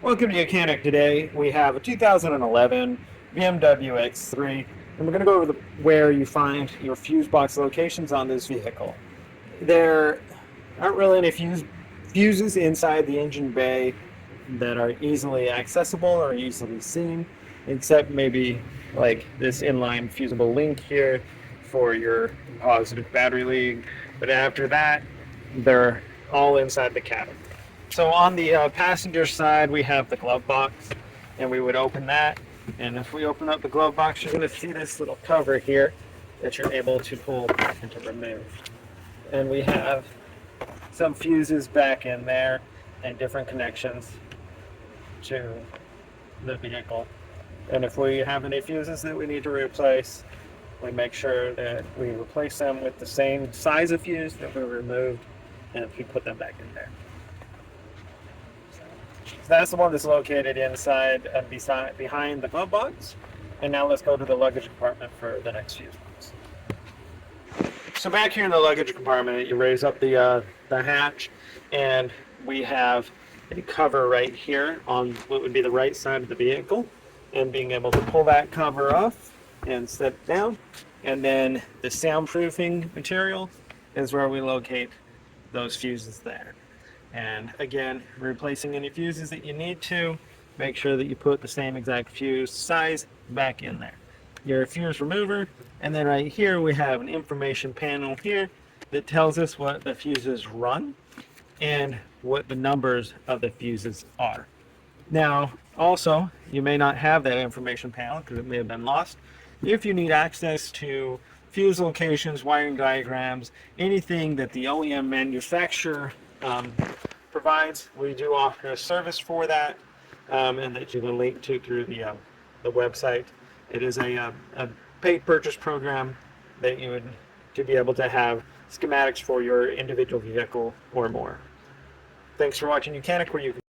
Welcome to Mechanic. Today we have a 2011 BMW X3, and we're going to go over where you find your fuse box locations on this vehicle. There aren't really any fuses inside the engine bay that are easily accessible or easily seen, except maybe like this inline fusible link here for your positive battery lead. But after that, they're all inside the cabin. So on the passenger side, we have the glove box, and we would open that. And if we open up the glove box, you're going to see this little cover here that you're able to pull and to remove. And we have some fuses back in there and different connections to the vehicle. And if we have any fuses that we need to replace, we make sure that we replace them with the same size of fuse that we removed, and we put them back in there. So that's the one that's located inside and behind the glove box. And now let's go to the luggage compartment for the next fuse box. So back here in the luggage compartment, you raise up the hatch, and we have a cover right here on what would be the right side of the vehicle, and being able to pull that cover off and set it down. And then the soundproofing material is where we locate those fuses there. And again, replacing any fuses that you need to, make sure that you put the same exact fuse size back in there. Your fuse remover, and then right here we have an information panel here that tells us what the fuses run and what the numbers of the fuses are. Now, also, you may not have that information panel because it may have been lost. If you need access to fuse locations, wiring diagrams, anything that the OEM manufacturer provides, we do offer a service for that, and that you can link to through the website. It is a paid purchase program that you would to be able to have schematics for your individual vehicle or more. Thanks for watching Mechanic, where you can